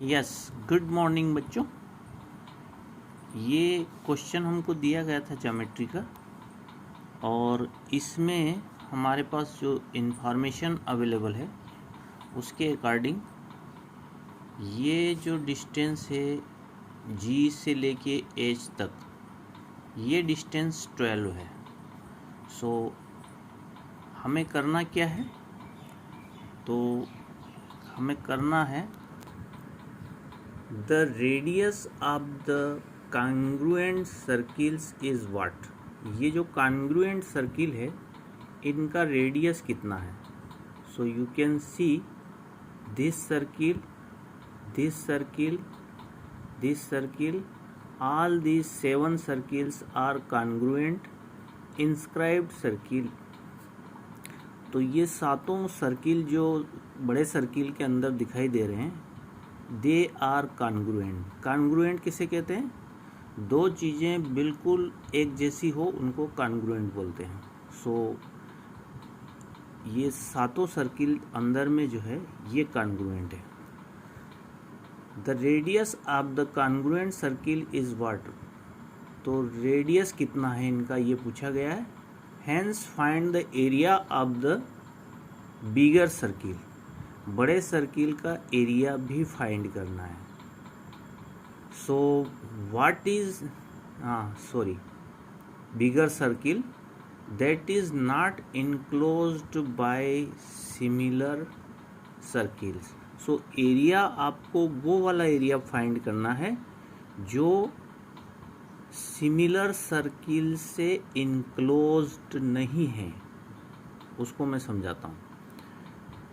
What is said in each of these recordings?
Yes, good morning बच्चों। ये question हमको दिया गया था ज्योमेट्री का, और इसमें हमारे पास जो इन्फॉर्मेशन अवेलेबल है उसके अकॉर्डिंग ये जो डिस्टेंस है जी से लेके एच तक, ये डिस्टेंस 12 है। सो हमें करना क्या है, तो हमें करना है the radius of the congruent circles is what। ये जो congruent circle है इनका रेडियस कितना है। So you can see this circle, this circle, this circle, all these 7 circles are congruent inscribed circle। तो ये सातों सर्किल जो बड़े सर्किल के अंदर दिखाई दे रहे हैं, दे आर कॉन्ग्रुएंट। कॉन्ग्रुएंट किसे कहते हैं? दो चीज़ें बिल्कुल एक जैसी हो उनको कॉन्ग्रुएंट बोलते हैं। सो ये सातों सर्किल अंदर में जो है ये कॉन्ग्रुएंट है। The radius of the congruent circle is what. तो रेडियस कितना है इनका ये पूछा गया है। Hence find the area of the bigger circle. बड़े सर्किल का एरिया भी फाइंड करना है। So what is bigger circle that is not enclosed by similar circles. So area आपको वो वाला एरिया फाइंड करना है जो सिमिलर सर्किल से इनक्लोज्ड नहीं है। उसको मैं समझाता हूँ।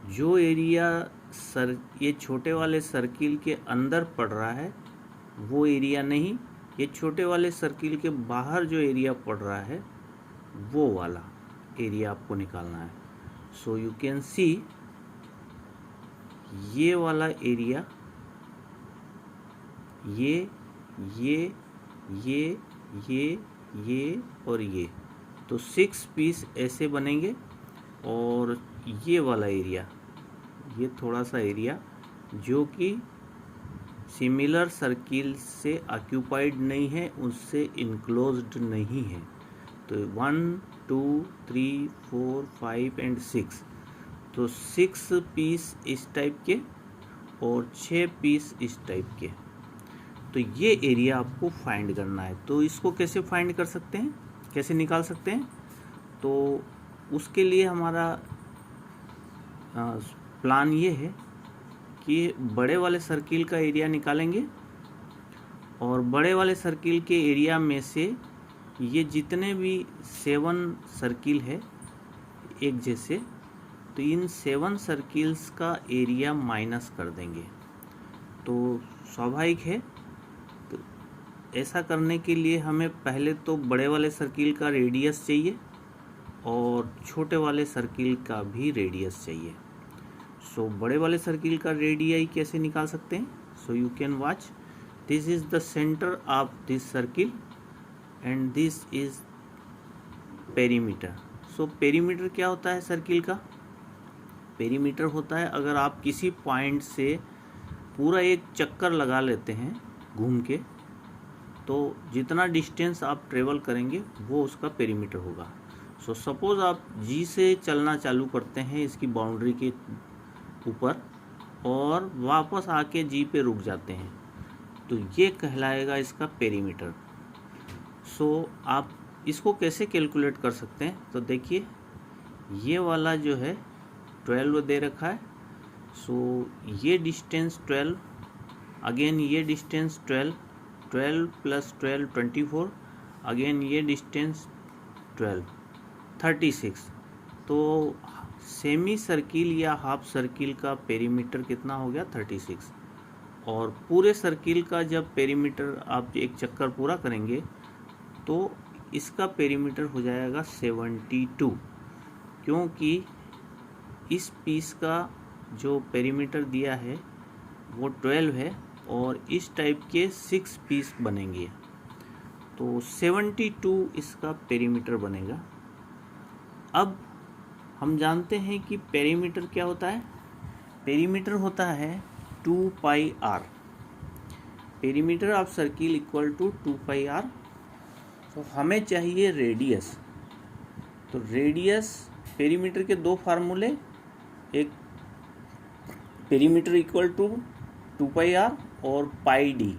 जो एरिया ये छोटे वाले सर्किल के अंदर पड़ रहा है वो एरिया नहीं, ये छोटे वाले सर्किल के बाहर जो एरिया पड़ रहा है वो वाला एरिया आपको निकालना है। सो यू कैन सी ये वाला एरिया, ये और ये, तो 6 पीस ऐसे बनेंगे। और ये वाला एरिया, ये थोड़ा सा एरिया जो कि सिमिलर सर्किल से ऑक्यूपाइड नहीं है, उससे इनक्लोज्ड नहीं है। तो 1 2 3 4 5 एंड 6, तो 6 पीस इस टाइप के और 6 पीस इस टाइप के। तो ये एरिया आपको फाइंड करना है। तो इसको कैसे फाइंड कर सकते हैं, कैसे निकाल सकते हैं? तो उसके लिए हमारा प्लान ये है कि बड़े वाले सर्किल का एरिया निकालेंगे और बड़े वाले सर्किल के एरिया में से ये जितने भी 7 सर्किल है एक जैसे, तो इन 7 सर्किल्स का एरिया माइनस कर देंगे। तो स्वाभाविक है। तो ऐसा करने के लिए हमें पहले तो बड़े वाले सर्किल का रेडियस चाहिए और छोटे वाले सर्किल का भी रेडियस चाहिए। सो बड़े वाले सर्किल का रेडियाई कैसे निकाल सकते हैं? So you can watch, this is the centre of this circle and this is perimeter. So perimeter क्या होता है सर्किल का? पेरीमीटर होता है अगर आप किसी पॉइंट से पूरा एक चक्कर लगा लेते हैं घूम के, तो जितना डिस्टेंस आप ट्रेवल करेंगे वो उसका पेरीमीटर होगा। सो सपोज़ आप जी से चलना चालू करते हैं इसकी बाउंड्री के ऊपर और वापस आके जी पे रुक जाते हैं, तो ये कहलाएगा इसका पेरीमीटर। सो आप इसको कैसे कैलकुलेट कर सकते हैं? तो देखिए ये वाला जो है 12 दे रखा है। सो ये डिस्टेंस 12, अगेन ये डिस्टेंस 12, 12 + 12 24, अगेन ये डिस्टेंस 12 36। तो सेमी सर्किल या हाफ सर्किल का पेरीमीटर कितना हो गया? 36। और पूरे सर्किल का जब पेरीमीटर आप एक चक्कर पूरा करेंगे तो इसका पेरीमीटर हो जाएगा 72, क्योंकि इस पीस का जो पेरीमीटर दिया है वो 12 है और इस टाइप के 6 पीस बनेंगे, तो 72 इसका पेरीमीटर बनेगा। अब हम जानते हैं कि पेरीमीटर क्या होता है। पेरीमीटर होता है 2 pi r। Perimeter of circle equal to 2πr। तो हमें चाहिए रेडियस। तो रेडियस पेरीमीटर के दो फार्मूले, एक पेरीमीटर इक्वल टू 2πr और पाई डी।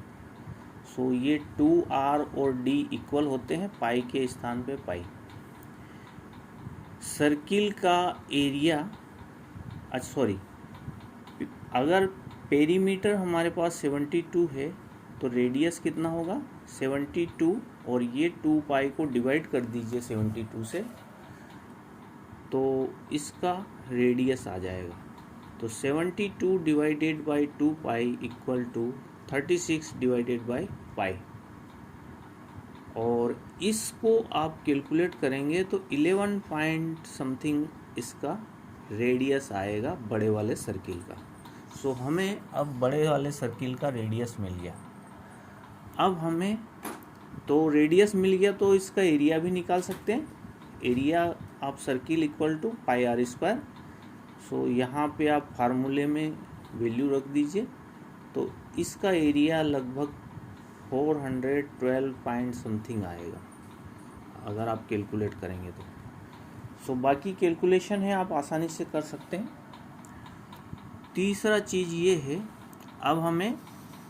सो ये 2r और d इक्वल होते हैं पाई के स्थान पे पाई। सर्किल का एरिया, अच्छा सॉरी, अगर पेरीमीटर हमारे पास 72 है तो रेडियस कितना होगा 72, और ये 2 पाई को डिवाइड कर दीजिए 72 से, तो इसका रेडियस आ जाएगा। तो 72 divided by 2 pi equal to 36 divided by pi, और इसको आप कैलकुलेट करेंगे तो 11 पॉइंट समथिंग इसका रेडियस आएगा बड़े वाले सर्किल का। सो हमें अब बड़े वाले सर्किल का रेडियस मिल गया। अब हमें तो रेडियस मिल गया तो इसका एरिया भी निकाल सकते हैं। Area of circle equal to pi R square. So यहाँ पे आप फार्मूले में वैल्यू रख दीजिए, तो इसका एरिया लगभग 412 पॉइंट समथिंग आएगा अगर आप कैलकुलेट करेंगे तो। सो बाकी कैलकुलेशन है आप आसानी से कर सकते हैं। तीसरा चीज़ ये है, अब हमें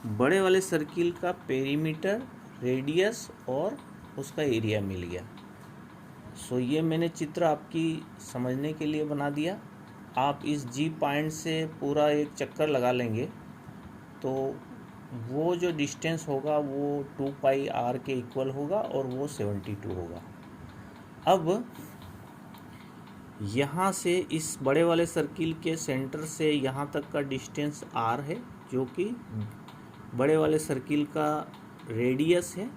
बड़े वाले सर्किल का पेरीमीटर, रेडियस और उसका एरिया मिल गया। सो ये मैंने चित्र आपकी समझने के लिए बना दिया। आप इस जी पॉइंट से पूरा एक चक्कर लगा लेंगे तो वो जो डिस्टेंस होगा वो 2 पाई आर के इक्वल होगा और वो 72 होगा। अब यहाँ से इस बड़े वाले सर्किल के सेंटर से यहाँ तक का डिस्टेंस आर है, जो कि बड़े वाले सर्किल का रेडियस है,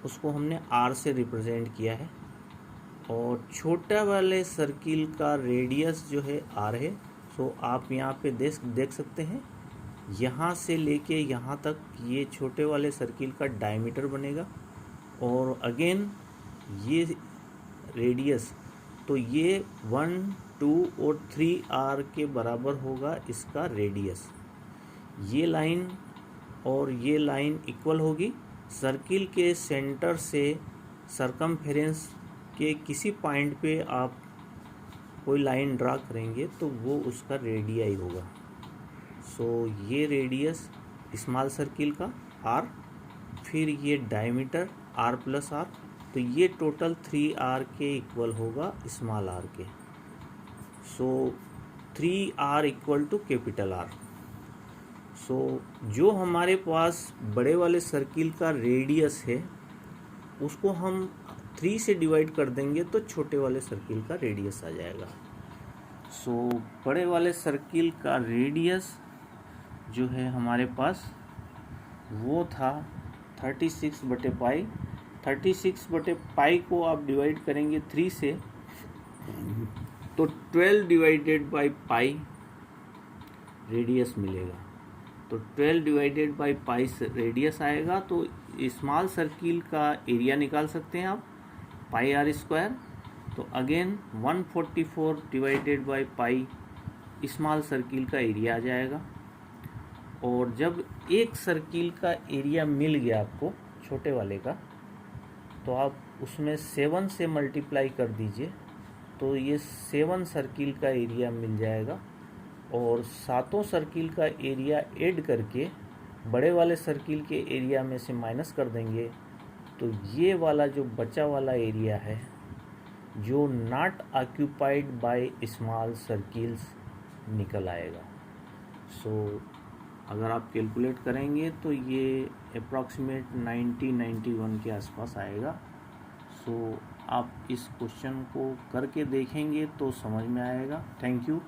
उसको हमने आर से रिप्रेजेंट किया है। और छोटा वाले सर्किल का रेडियस जो है आर है। सो आप यहाँ पे देख सकते हैं, यहाँ से लेके यहाँ तक ये छोटे वाले सर्किल का डायमीटर बनेगा, और अगेन ये रेडियस, तो ये 1, 2 और 3 आर के बराबर होगा इसका रेडियस। ये लाइन और ये लाइन इक्वल होगी। सर्किल के सेंटर से सरकमफेरेंस के किसी पॉइंट पे आप कोई लाइन ड्रा करेंगे तो वो उसका रेडियाई होगा। सो ये रेडियस स्मॉल सर्किल का आर, फिर ये डायमीटर आर प्लस आर, तो ये टोटल 3r के इक्वल होगा स्मॉल आर के। So 3r equal to capital R. So जो हमारे पास बड़े वाले सर्किल का रेडियस है उसको हम 3 से डिवाइड कर देंगे तो छोटे वाले सर्किल का रेडियस आ जाएगा। सो बड़े वाले सर्किल का रेडियस जो है हमारे पास वो था 36 बटे पाई। 36 बटे पाई को आप डिवाइड करेंगे 3 से तो 12 डिवाइडेड बाई पाई रेडियस मिलेगा। तो 12 डिवाइडेड बाई पाई रेडियस आएगा। तो स्मॉल सर्किल का एरिया निकाल सकते हैं आप, पाई आर स्क्वायर। तो again 144 divided by pi small circle का एरिया आ जाएगा। और जब एक सर्किल का एरिया मिल गया आपको छोटे वाले का, तो आप उसमें 7 से मल्टीप्लाई कर दीजिए, तो ये 7 सर्किल का एरिया मिल जाएगा। और 7 सर्किल का एरिया ऐड करके बड़े वाले सर्किल के एरिया में से माइनस कर देंगे, तो ये वाला जो बचा वाला एरिया है जो not occupied by small circles निकल आएगा। सो अगर आप कैलकुलेट करेंगे तो ये अप्रॉक्सीमेट 90-91 के आसपास आएगा। सो आप इस क्वेश्चन को करके देखेंगे तो समझ में आएगा। Thank you.